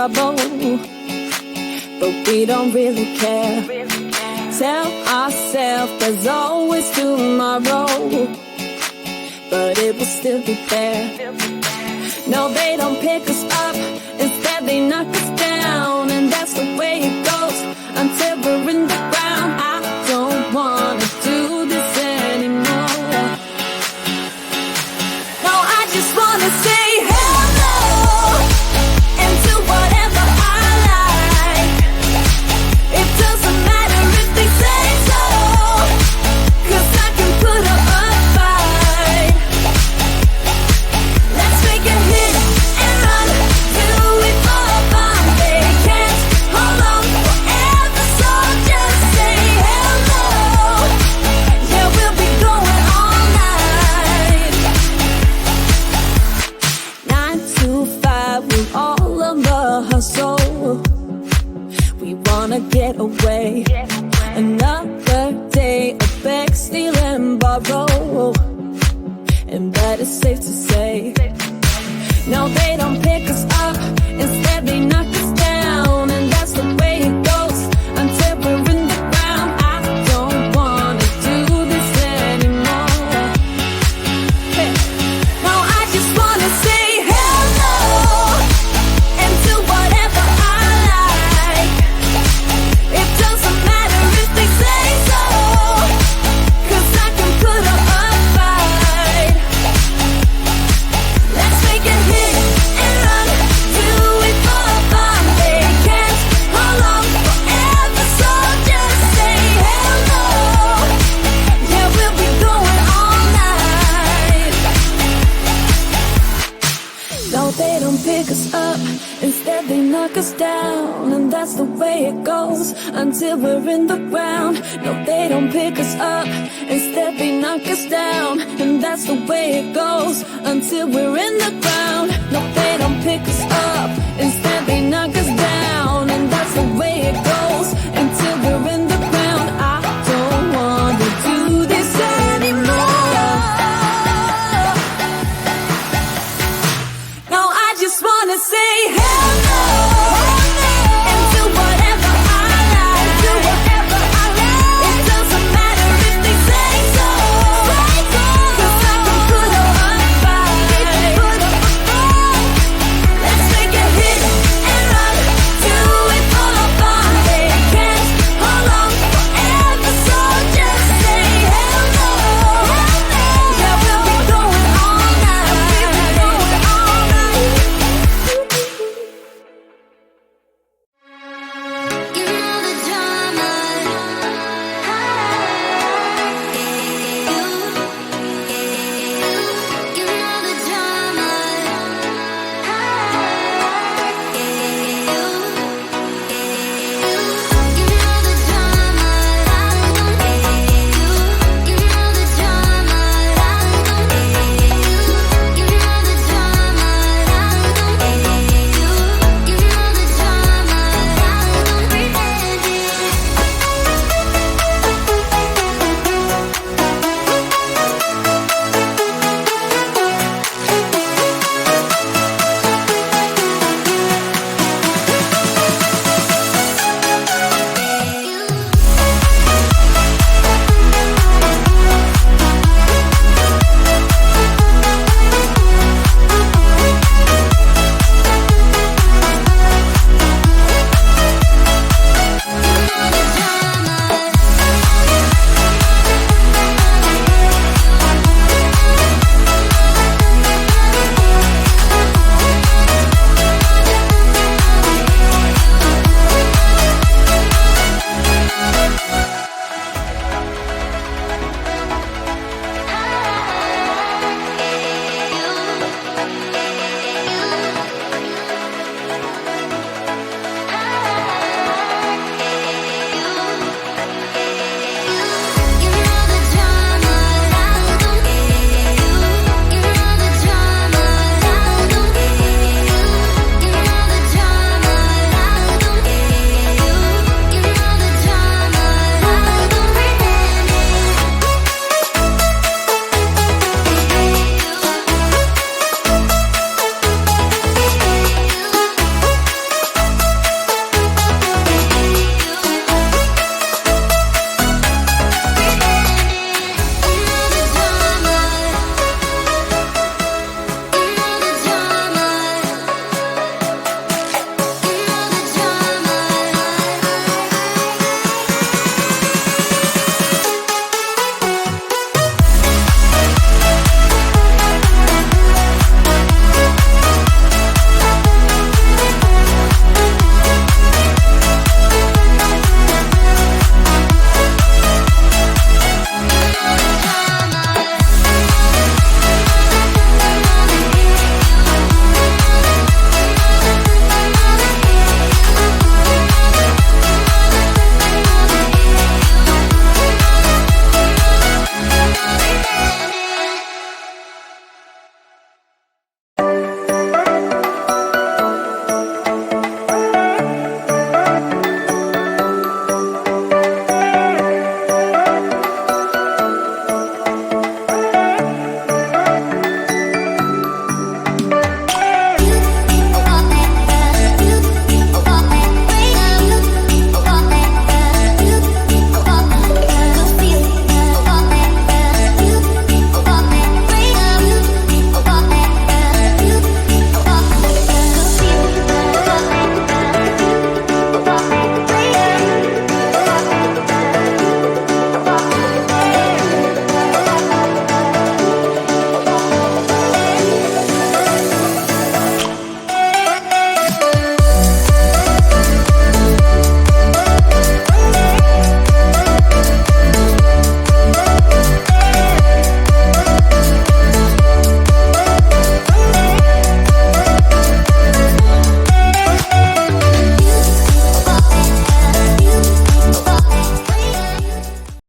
trouble, but we don't really care. Tell ourselves there's always tomorrow, but it will still be there. No, they don't pick us up, instead they knock us down, and that's the way it goes until we're in the ground. I don't wanna do this anymore. No, I just wanna say hello into whatever I like. It doesn't matter if they say so, 'cause I can put up a fight. Let's make a hit and run, do it for fun. They can't hold on forever, so just say hello. Yeah, we'll be going all night. 9 to 5, we're all on the hustle. We wanna get away. Another day of beg, steal and borrow, and that is safe to say. No, they don't pick us up, instead they knock us down, and that's the way it goes until we're in the ground. I don't wanna do this anymore. Hey. No, I just wanna say hello and do whatever I like. It doesn't matter if they say so, 'cause I can put up a fight. Let's make a hit and run, do it for fun. They can't hold on forever, so just say hello. Yeah, we'll be going all night. No, they don't pick us up, instead they knock us down, and that's the way it goes until we're in the ground. No, they don't pick us up, instead they knock us down, and that's the way it goes until we're in the ground. No, they don't pick us up,